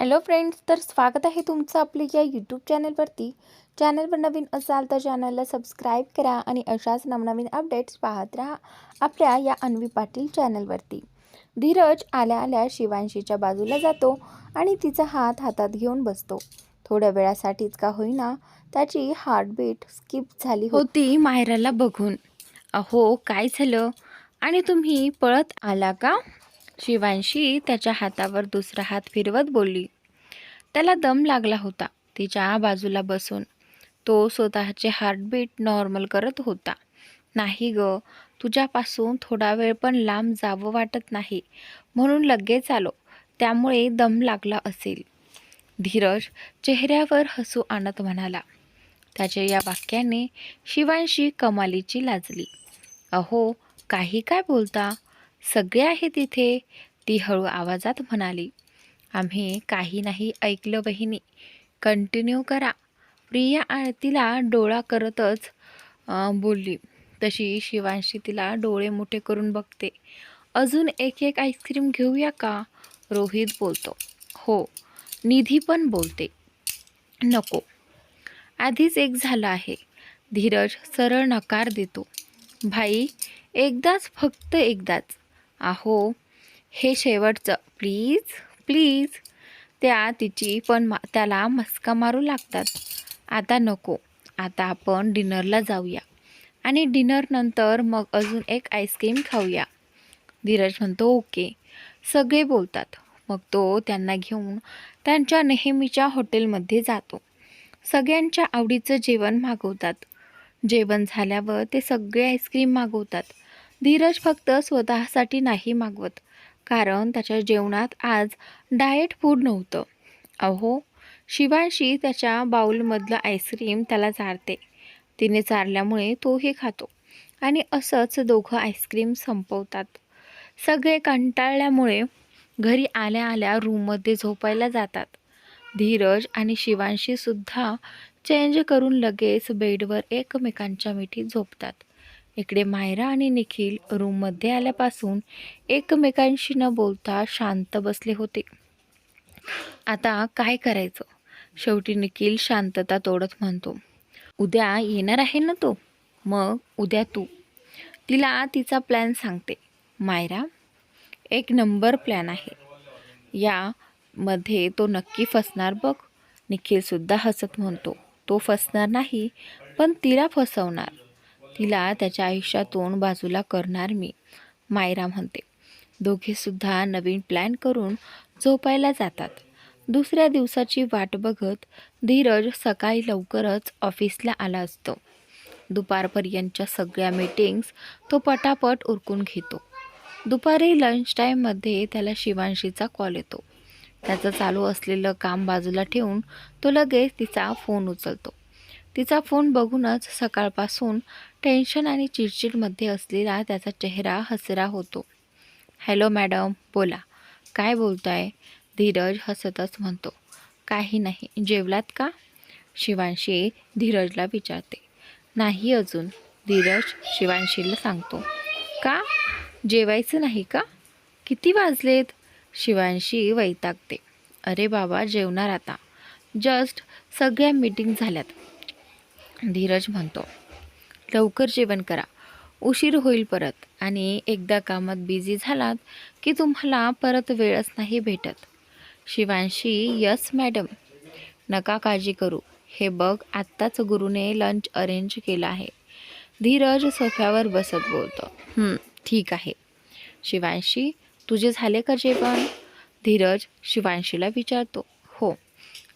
Hello friends, तर स्वागत आहे तुमचं आपल्या या यूट्यूब चॅनलवरती. चॅनलवर नवीन असाल तर चॅनलला सबस्क्राईब करा आणि अशाच नवनवीन अपडेट्स पाहत राहा आपल्या या अन्वी पाटील चॅनलवरती. धीरज आल्या आल्या शिवांशीच्या बाजूला जातो आणि तिचा हात हातात घेऊन बसतो. थोड्या वेळासाठीच का होईना त्याची हार्टबीट स्किप झाली होती मायराला बघून. अहो, काय झालं आणि तुम्ही पळत आला का? शिवांशी त्याच्या हातावर दुसरा हात फिरवत बोलली. त्याला दम लागला होता. तिच्या बाजूला बसून तो स्वतःचे हार्टबीट नॉर्मल करत होता. नाही ग, तुझ्यापासून थोडा वेळ पण लांब जावं वाटत नाही म्हणून लगेच आलो, त्यामुळे दम लागला असेल. धीरज चेहऱ्यावर हसू आणत म्हणाला. त्याच्या या वाक्याने शिवांशी कमालीची लाजली. अहो, काही काय बोलता, सगळे आहेत इथे, ती हळू आवाजात म्हणाली. आम्ही काही नाही ऐकलं बहिणी, कंटिन्यू करा. प्रिया तिला डोळा करतच बोलली. तशी शिवांशी तिला डोळे मोठे करून बघते. अजून एक एक आईस्क्रीम घेऊया का? रोहित बोलतो. हो. निधी पण बोलते. नको, आधीच एक झालं आहे. धीरज सरळ नकार देतो. भाई, एकदाच, फक्त एकदाच. अहो, हे शेवटचं, प्लीज प्लीज. त्या तिची पण त्याला मस्का मारू लागतात. आता नको, आता आपण डिनरला जाऊया आणि डिनरनंतर मग अजून एक आईस्क्रीम खाऊया. धीरज म्हणतो ओके. सगळे बोलतात. मग तो त्यांना घेऊन त्यांच्या नेहमीच्या हॉटेलमध्ये जातो. सगळ्यांच्या आवडीचं जेवण मागवतात. जेवण झाल्यावर ते सगळे आईस्क्रीम मागवतात. धीरज फक्त स्वतःसाठी नाही मागवत, कारण त्याच्या जेवणात आज डाएट फूड नव्हतं. अहो, शिवांशी त्याच्या बाऊलमधलं आईस्क्रीम त्याला चारते. तिने चारल्यामुळे तोही खातो आणि असंच दोघं आईस्क्रीम संपवतात. सगळे कंटाळल्यामुळे घरी आल्या आल्या रूममध्ये झोपायला जातात. धीरज आणि शिवांशीसुद्धा चेंज करून लगेच बेडवर एकमेकांच्या मिठीत झोपतात. इकडे मायरा आणि निखिल रूममध्ये आल्यापासून एकमेकांशी न बोलता शांत बसले होते. आता काय करायचं? शेवटी निखिल शांतता तोडत म्हणतो. उद्या येणार आहे ना तो? मग उद्या तू. तिला तिचा प्लॅन सांगते. मायरा, एक नंबर प्लॅन आहे. यामध्ये तो नक्की फसणार बघ. निखिलसुद्धा हसत म्हणतो. तो फसणार नाही, पण तिला फसवणार. तिला त्याच्या आयुष्यातून बाजूला करणार मी, मायरा म्हणते. दोघेसुद्धा नवीन प्लॅन करून झोपायला जातात. दुसऱ्या दिवसाची वाट बघत धीरज सकाळी लवकरच ऑफिसला आला असतो. दुपारपर्यंतच्या सगळ्या मीटिंग्स तो पटापट उरकून घेतो. दुपारी लंच टाईममध्ये त्याला शिवांशीचा कॉल येतो. त्याचं चालू असलेलं काम बाजूला ठेवून तो लगेच तिचा फोन उचलतो. तिचा फोन बघूनच सकाळपासून टेन्शन आणि चिडचिडमध्ये असलेला त्याचा चेहरा हसरा होतो. हॅलो मॅडम, बोला. काय बोलताय? धीरज हसतच म्हणतो. काही नाही. जेवलात का? शिवांशी धीरजला विचारते. नाही अजून, धीरज शिवांशीला सांगतो. का? जेवायचं नाही का? किती वाजलेत? शिवांशी वैतागते. अरे बाबा, जेवणार आता. जस्ट सगळ्या मीटिंग झाल्यात, धीरज म्हणतो. लवकर जेवण करा, उशीर होईल परत. आणि एकदा कामात बिझी झालात की तुम्हाला परत वेळच नाही भेटत. शिवांशी, यस मॅडम, नका काळजी करू. हे बघ, आत्ताच गुरुने लंच अरेंज केला आहे. धीरज सोफ्यावर बसत बोलतो. ठीक आहे. शिवांशी, तुझे झाले का जेवण? धीरज शिवांशीला विचारतो. हो,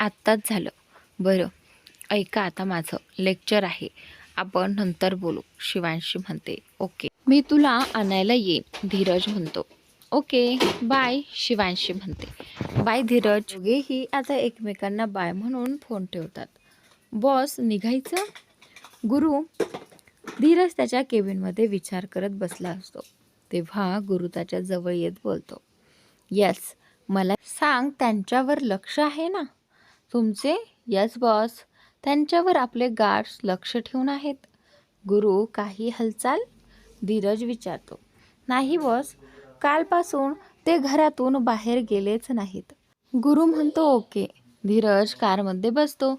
आत्ताच झालं. बरं, ऐका, आता माझं लेक्चर आहे, आपण नंतर बोलू, शिवांशी म्हणते. ओके, मी तुला आणायला येईन, धीरज म्हणतो. ओके बाय, शिवांशी म्हणते. बाय धीरज. दोघेही आता एकमेकांना बाय म्हणून फोन ठेवतात. बॉस, निघायचं? गुरु. धीरज त्याच्या केबिनमध्ये विचार करत बसला असतो. तेव्हा गुरु त्याच्या जवळ येत बोलतो. यस, मला सांग, त्यांच्यावर लक्ष आहे ना तुमचे? यस बॉस, त्यांच्यावर आपले गार्ड्स लक्ष ठेवून आहेत. गुरु, काही हालचाल? धीरज विचारतो. नाही बॉस, कालपासून ते घरातून बाहेर गेलेच नाहीत. गुरु म्हणतो ओके. धीरज कारमध्ये बसतो.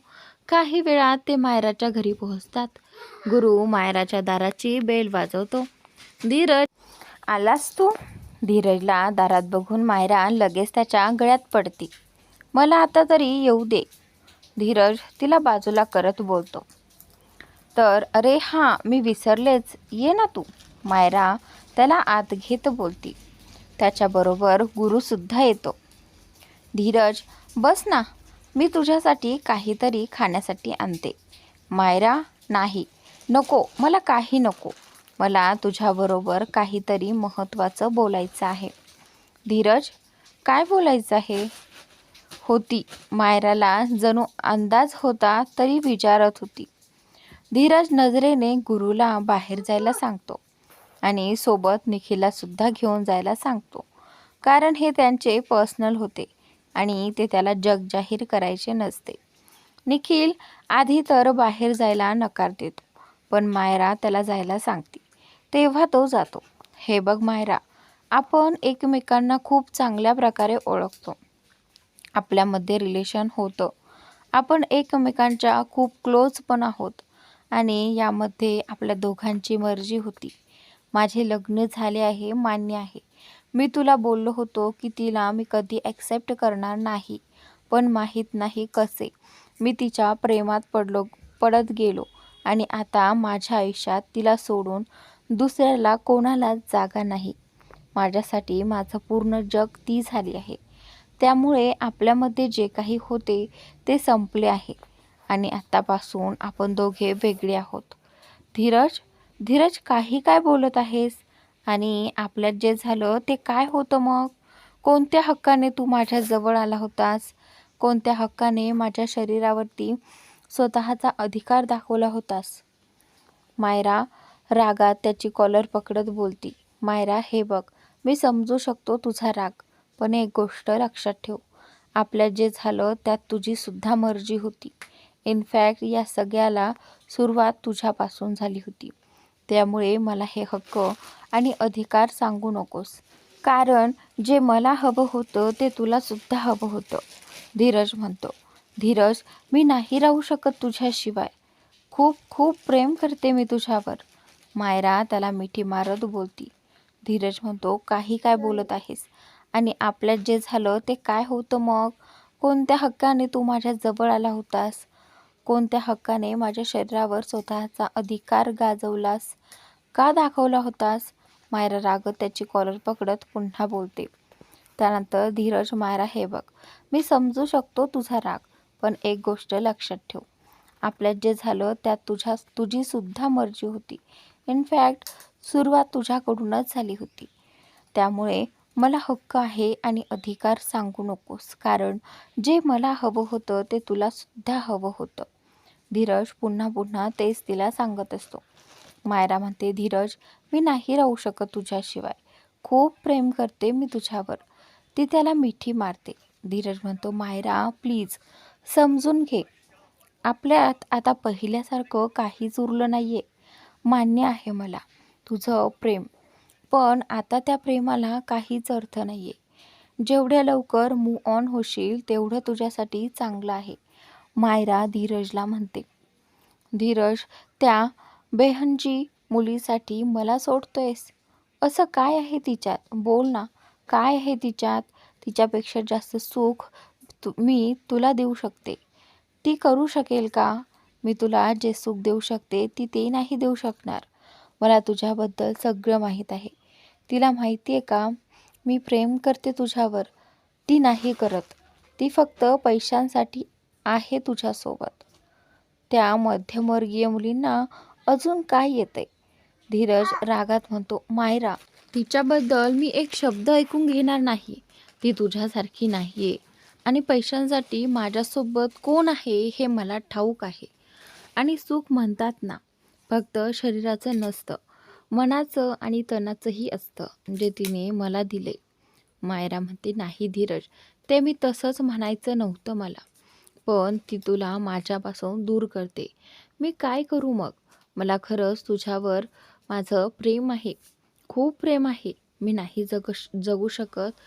काही वेळात ते मायराच्या घरी पोहोचतात. गुरु मायराच्या दाराची बेल वाजवतो. धीरज, आलास तू? धीरजला दारात बघून मायरा लगेच त्याच्या गळ्यात पडते. मला आता तरी येऊ दे. धीरज तिला बाजूला करत बोलतो. तर अरे हां, मी विसरलेच, ये ना तू. मायरा त्याला आत घेत बोलती. त्याच्याबरोबर गुरुसुद्धा येतो. धीरज, बस ना, मी तुझ्यासाठी काहीतरी खाण्यासाठी आणते. मायरा, नाही, नको, मला काही नको. मला तुझ्याबरोबर काहीतरी महत्त्वाचं बोलायचं आहे. धीरज, काय बोलायचं आहे? होती. मायराला जणू अंदाज होता तरी विचारत होती. धीरज नजरेने गुरुला बाहेर जायला सांगतो आणि सोबत निखिलला सुद्धा घेऊन जायला सांगतो. कारण हे त्यांचे पर्सनल होते आणि ते त्याला जगजाहीर करायचे नसते. निखिल आधी तर बाहेर जायला नकार देतो, पण मायरा त्याला जायला सांगते. तेव्हा तो जातो. हे बघ मायरा, आपण एकमेकांना खूप चांगल्या प्रकारे ओळखतो. आपल्यामध्ये रिलेशन होतं. आपण एकमेकांच्या खूप क्लोज पण आहोत आणि यामध्ये आपल्या दोघांची मर्जी होती. माझे लग्न झाले आहे, मान्य आहे. मी तुला बोललो होतो की तिला मी कधी ॲक्सेप्ट करणार नाही, पण माहीत नाही कसे मी तिच्या प्रेमात पडत गेलो आणि आता माझ्या आयुष्यात तिला सोडून दुसऱ्याला कोणालाच जागा नाही. माझ्यासाठी माझं पूर्ण जग ती झाली आहे. त्यामुळे आपल्यामध्ये जे काही होते ते संपले आहे आणि आत्तापासून आपण दोघे वेगळे आहोत. धीरज, धीरज, काही काय बोलत आहेस? आणि आपल्यात जे झालं ते काय होतं मग? कोणत्या हक्काने तू माझ्या जवळ आला होतास? कोणत्या हक्काने माझ्या शरीरावरती स्वतःचा अधिकार दाखवला होतास? मायरा रागात त्याची कॉलर पकडत बोलती. मायरा, हे बघ, मी समजू शकतो तुझा राग, पण एक गोष्ट लक्षात ठेव. आपल्यात जे झालं त्यात तुझी सुद्धा मर्जी होती. इनफॅक्ट या सगळ्याला सुरुवात तुझ्यापासून झाली होती. त्यामुळे मला हे हक्क आणि अधिकार सांगू नकोस. कारण जे मला हवं होतं ते तुला सुद्धा हवं होतं. धीरज म्हणतो. धीरज, मी नाही राहू शकत तुझ्याशिवाय. खूप खूप प्रेम करते मी तुझ्यावर. मायरा त्याला मिठी मारत बोलती. धीरज म्हणतो, काही काय बोलत आहेस? आणि आपल्यात जे झालं ते काय होतं मग? कोणत्या हक्काने तू माझ्या जवळ आला होतास? कोणत्या हक्काने माझ्या शरीरावर स्वतःचा अधिकार गाजवलास? का दाखवला होतास? मायरा रागत त्याची कॉलर पकडत पुन्हा बोलते. त्यानंतर धीरज, मायरा, हे बघ, मी समजू शकतो तुझा राग, पण एक गोष्ट लक्षात ठेव. आपल्यात जे झालं त्यात तुझी सुद्धा मर्जी होती. इनफॅक्ट सुरुवात तुझ्याकडूनच झाली होती. त्यामुळे मला हक्क आहे आणि अधिकार सांगू नकोस. कारण जे मला हवं होतं ते तुला सुद्धा हवं होतं. धीरज पुन्हा पुन्हा तेच तिला सांगत असतो. मायरा म्हणते, धीरज, मी नाही राहू शकत तुझ्याशिवाय. खूप प्रेम करते मी तुझ्यावर. ती त्याला मिठी मारते. धीरज म्हणतो, मायरा प्लीज समजून घे. आपल्यात आता पहिल्यासारखं काहीच उरलं नाही आहे. मान्य आहे मला तुझं प्रेम, पण आता त्या प्रेमाला काहीच अर्थ नाही आहे. जेवढ्या लवकर मूव्ह ऑन होशील तेवढं तुझ्यासाठी चांगलं आहे. मायरा धीरजला म्हणते. धीरज, त्या बेहनजी मुलीसाठी मला सोडतोयस? असं काय आहे तिच्यात? बोल ना, काय आहे तिच्यात? तिच्यापेक्षा जास्त सुख मी तुला देऊ शकते. ती करू शकेल का? मी तुला जे सुख देऊ शकते ती ते नाही देऊ शकणार. मला तुझ्याबद्दल सगळं माहीत आहे. तिला माहिती आहे का, मी प्रेम करते तुझ्यावर. ती नाही करत. ती फक्त पैशांसाठी आहे तुझ्यासोबत. त्या मध्यमवर्गीय मुलींना अजून काय येते? धीरज रागात म्हणतो, मायरा, तिच्याबद्दल मी एक शब्द ऐकून घेणार नाही. ती तुझ्यासारखी नाही आहे आणि पैशांसाठी माझ्यासोबत कोण आहे हे मला ठाऊक आहे. आणि सुख म्हणतात ना, फक्त शरीराचं नसतं, मनाचं आणि तनाचंही असतं, जे तिने मला दिले. मायरा म्हणते, नाही धीरज, ते मी तसंच म्हणायचं नव्हतं मला, पण ती तुला माझ्यापासून दूर करते. मी काय करू मग? मला खरंच तुझ्यावर माझं प्रेम आहे, खूप प्रेम आहे. मी नाही जगू शकत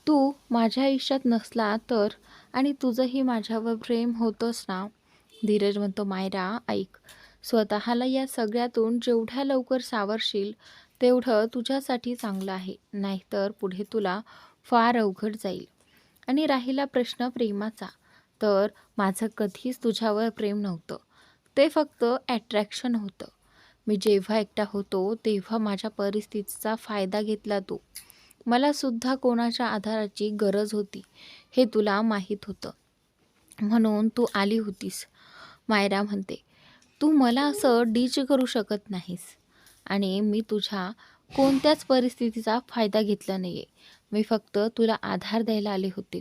तू माझ्या आयुष्यात नसला तर आणि तुझंही माझ्यावर प्रेम होतंच ना. धीरज म्हणतो, मायरा ऐक, स्वतःला या सगळ्यातून जेवढ्या लवकर सावरशील तेवढं तुझ्यासाठी चांगलं आहे, नाहीतर पुढे तुला फार अवघड जाईल. आणि राहिला प्रश्न प्रेमाचा, तर माझं कधीच तुझ्यावर प्रेम नव्हतं. ते फक्त अट्रॅक्शन होतं. मी जेव्हा एकटा होतो तेव्हा माझ्या परिस्थितीचा फायदा घेतला तू. मला सुद्धा कोणाच्या आधाराची गरज होती हे तुला माहीत होतं, म्हणून तू आली होतीस. मायरा म्हणते, तू मला असं डीच करू शकत नाहीस. आणि मी तुझ्या कोणत्याच परिस्थितीचा फायदा घेतला नाही आहे. मी फक्त तुला आधार द्यायला आले होते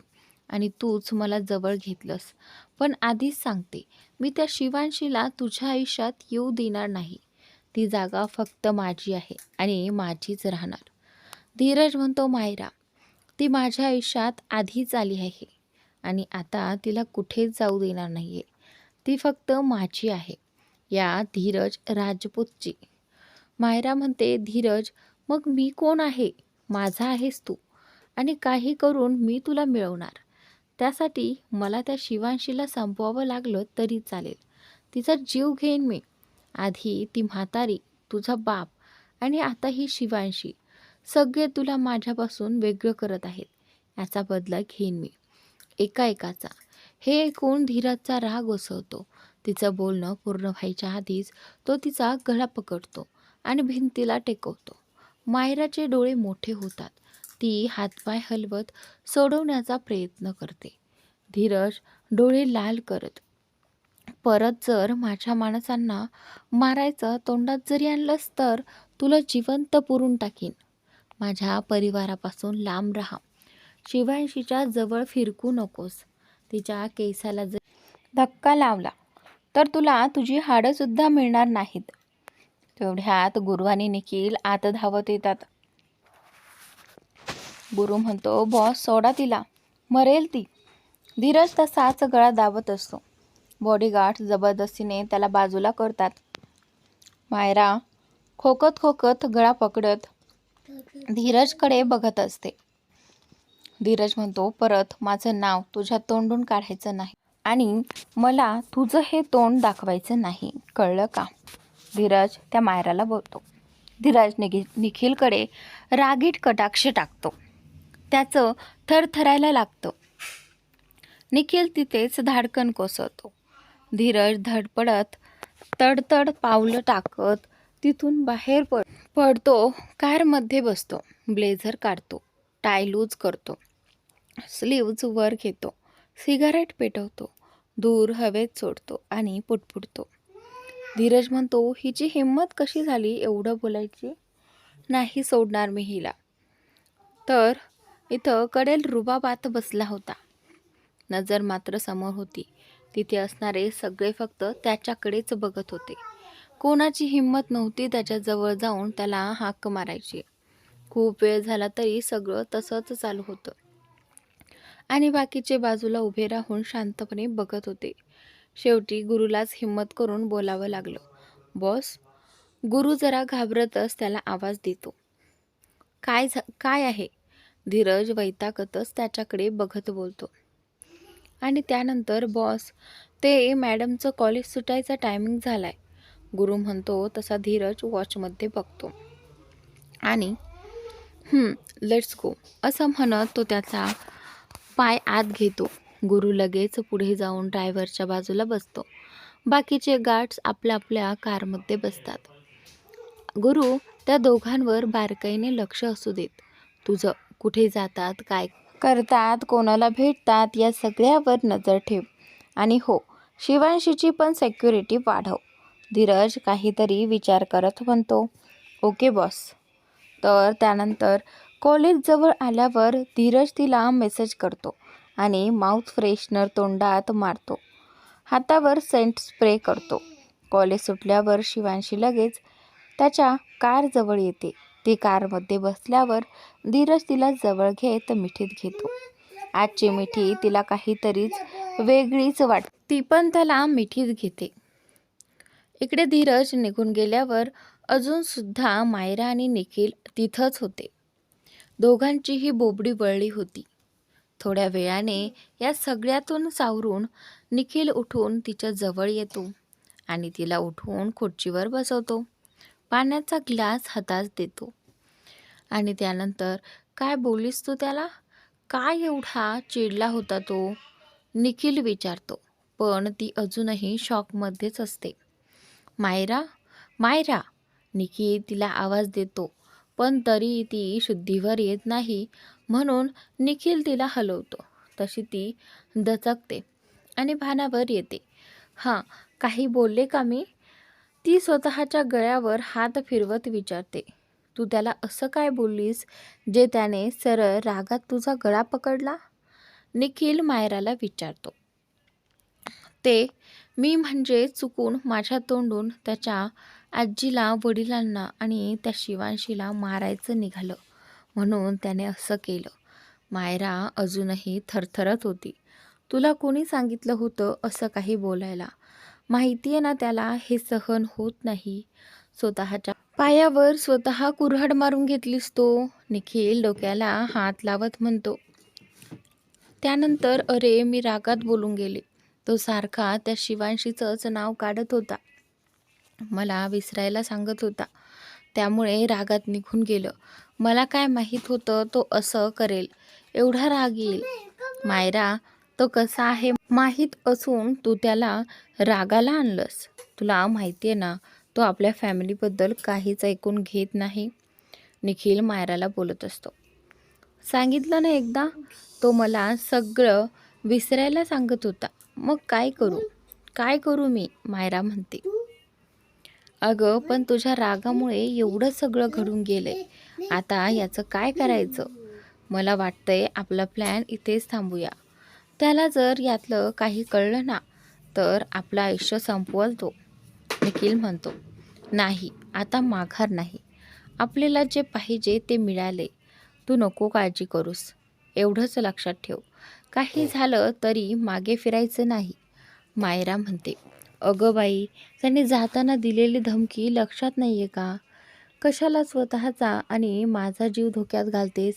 आणि तूच मला जवळ घेतलंस. पण आधीच सांगते, मी त्या शिवांशीला तुझ्या आयुष्यात येऊ देणार नाही. ती जागा फक्त माझी आहे आणि माझीच राहणार. धीरज म्हणतो, मायरा, ती माझ्या आयुष्यात आधीच आली आहे आणि आता तिला कुठेच जाऊ देणार नाही आहे. ती फक्त माझी आहे, या धीरज राजपूतची. मायरा म्हणते, धीरज, मग मी कोण आहे? माझा आहेस तू आणि काही करून मी तुला मिळवणार. त्यासाठी मला त्या शिवांशीला संपवावं लागलं तरी चालेल. तिचा जीव घेईन मी. आधी ती म्हातारी, तुझा बाप आणि आता ही शिवांशी, सगळे तुला माझ्यापासून वेगळं करत आहेत. याचा बदला घेईन मी, एकाचा. हे ऐकून धीरजचा राग ओसरतो. तिचं बोलणं पूर्ण व्हायच्या आधीच तो तिचा गळा पकडतो आणि भिंतीला टेकवतो. मायराचे डोळे मोठे होतात. ती हातपाय हलवत सोडवण्याचा प्रयत्न करते. धीरज डोळे लाल करत, परत जर माझ्या माणसांना मारायचं तोंडात जरी आणलंस तर तुला जिवंत पुरून टाकीन. माझ्या परिवारापासून लांब राहा. शिवांशीच्या जवळ फिरकू नकोस. तिच्या केसाला जर धक्का लावला तर तुला तुझी हाडंसुद्धा मिळणार नाहीत. तेवढ्यात गुरु आणि निखिल आत धावत येतात. गुरु म्हणतो, बॉस सोडा तिला, मरेल ती. धीरज तसाच गळा दाबत असतो. बॉडीगार्ड जबरदस्तीने त्याला बाजूला करतात. मायरा खोकत खोकत गळा पकडत धीरजकडे बघत असते. धीरज म्हणतो, परत माझं नाव तुझ्या तोंडून काढायचं नाही आणि मला तुझं हे तोंड दाखवायचं नाही, कळलं का? धीरज त्या मायराला बोलतो. धीरज निखिलकडे रागीट कटाक्ष टाकतो. त्याचं थरथरायला लागतं. निखिल तिथेच धाडकन कोसळतो. धीरज धडपडत तडतड पावलं टाकत तिथून बाहेर पडतो. कारमध्ये बसतो. ब्लेझर काढतो, टाय लूज करतो, स्लीव्ज वर घेतो, सिगारेट पेटवतो, दूर हवेत सोडतो आणि पुटपुटतो. धीरज म्हणतो, हिची हिंमत कशी झाली एवढं बोलायची? नाही सोडणार मी हिला. तर इथं कडेल रुबाबात बसला होता. नजर मात्र समोर होती. तिथे असणारे सगळे फक्त त्याच्याकडेच बघत होते. कोणाची हिंमत नव्हती त्याच्याजवळ जाऊन त्याला हाक मारायची. खूप वेळ झाला तरी सगळं तसंच चालू होतं आणि बाकीचे बाजूला उभे राहून शांतपणे बघत होते. शेवटी गुरुलाच हिंमत करून बोलावं लागलं. बॉस. गुरु जरा घाबरतच त्याला आवाज देतो. काय आहे? धीरज वैतागतच त्याच्याकडे बघत बोलतो. आणि त्यानंतर, बॉस, ते मॅडमचं कॉलेज सुटायचा टायमिंग झालाय. गुरु म्हणतो तसा धीरज वॉचमध्ये बघतो आणि लेट्स गो असं म्हणत तो त्याचा पाय आत घेतो. गुरु लगेच पुढे जाऊन ड्रायव्हरच्या बाजूला बसतो. बाकीचे गार्ड्स आपल्या आपल्या कारमध्ये बसतात. गुरु त्या दोघांवर बारकाईने लक्ष असू देत. तुझं कुठे जातात, काय करतात, कोणाला भेटतात, या सगळ्यावर नजर ठेव. आणि हो, शिवांशीची पण सिक्युरिटी वाढव. धीरज काहीतरी विचार करत म्हणतो. Okay boss. तर त्यानंतर कॉलेजजवळ आल्यावर धीरज तिला मेसेज करतो आणि माउथ फ्रेशनर तोंडात मारतो. हातावर सेंट स्प्रे करतो. कॉलेज सुटल्यावर शिवांशी लगेच त्याच्या कारजवळ येते. ती कारमध्ये बसल्यावर धीरज तिला जवळ घेत मिठीत घेतो. आजची मिठी तिला काहीतरीच वेगळीच वाटते. ती पण त्याला मिठीत घेते. इकडे धीरज निघून गेल्यावर अजूनसुद्धा मायरा आणि निखिल तिथंच होते. दोघांचीही बोबडी वळली होती. थोड्या वेळाने या सगळ्यातून सावरून निखिल उठून तिच्या जवळ येतो आणि तिला उठवून खुर्चीवर बसवतो. पाण्याचा ग्लास हातात देतो आणि त्यानंतर, काय बोललीस तू त्याला? काय एवढा चिडला होता तो? निखिल विचारतो. पण ती अजूनही शॉकमध्येच असते. मायरा, मायरा, निखिल तिला आवाज देतो, पण तरी ती शुद्धीवर येत नाही. म्हणून निखिल तिला हलवतो. तशी ती दचकते आणि भानावर येते. हां, काही बोलले का मी? ती स्वतःच्या गळ्यावर हात फिरवत विचारते. तू त्याला असं काय बोललीस जे त्याने सरळ रागात तुझा गळा पकडला? निखिल मायराला विचारतो. ते मी म्हणजे चुकून माझ्या तोंडून त्याच्या आजीला, वडिलांना आणि त्या शिवांशीला मारायचं निघालं म्हणून त्याने असं केलं. मायरा अजूनही थरथरत होती. तुला कोणी सांगितलं होतं असं काही बोलायला? माहितीये ना त्याला हे सहन होत नाही. स्वतःच्या पायावर स्वतः कुऱ्हाड मारून घेतलीस तो. निखिल डोक्याला हात लावत म्हणतो. त्यानंतर अरे मी रागात बोलून गेले. तो सारखा त्या शिवांशीचंच नाव काढत होता. मला विसरायला सांगत होता. त्यामुळे रागात निघून गेलं. मला काय माहीत होतं तो असं करेल, एवढा राग येईल. मायरा, तो कसा आहे माहीत असून तू त्याला रागाला आणलंस. तुला माहिती आहे ना तो आपल्या फॅमिलीबद्दल काहीच ऐकून घेत नाही. निखिल मायराला बोलत असतो. सांगितलं ना एकदा, तो मला सगळं विसरायला सांगत होता. मग काय करू मी? मायरा म्हणते. अगं पण तुझ्या रागामुळे एवढं सगळं घडून गेलंय. आता याचं काय करायचं? मला वाटतंय आपला प्लॅन इथेच थांबूया. त्याला जर यातलं काही कळलं ना तर आपलं आयुष्य संपवल तो. निखिल म्हणतो. नाही, आता माघार नाही. आपल्याला जे पाहिजे ते मिळाले. तू नको काळजी करूस. एवढंच लक्षात ठेव. काही झालं तरी मागे फिरायचं नाही. मायरा म्हणते. अगं बाई, त्याने जाताना दिलेली धमकी लक्षात नाही आहे का? कशाला स्वतःचा आणि माझा जीव धोक्यात घालतेस?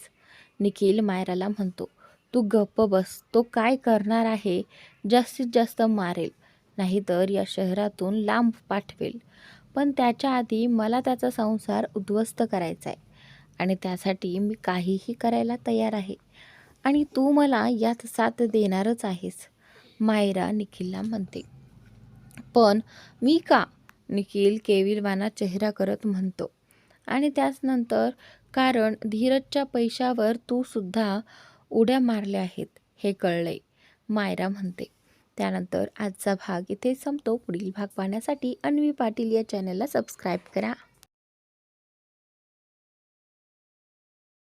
निखिल मायराला म्हणतो. तू गप्प बस. तो काय करणार आहे? जास्तीत जास्त मारेल, नाहीतर या शहरातून लांब पाठवेल. पण त्याच्या आधी मला त्याचा संसार उद्ध्वस्त करायचा आहे आणि त्यासाठी मी काहीही करायला तयार आहे आणि तू मला यात साथ देणारच आहेस. मायरा निखिलला म्हणते. पण मी का? निखिल केविलवाना चेहरा करत म्हणतो. आणि त्याचनंतर कारण धीरजच्या पैशावर तू सुद्धा उड्या मारल्या आहेत हे कळलंय, मायरा म्हणते. त्यानंतर आजचा भाग इथे संपतो. पुढील भाग पाहण्यासाठी अन्वी पाटील या चॅनलला सबस्क्राईब करा.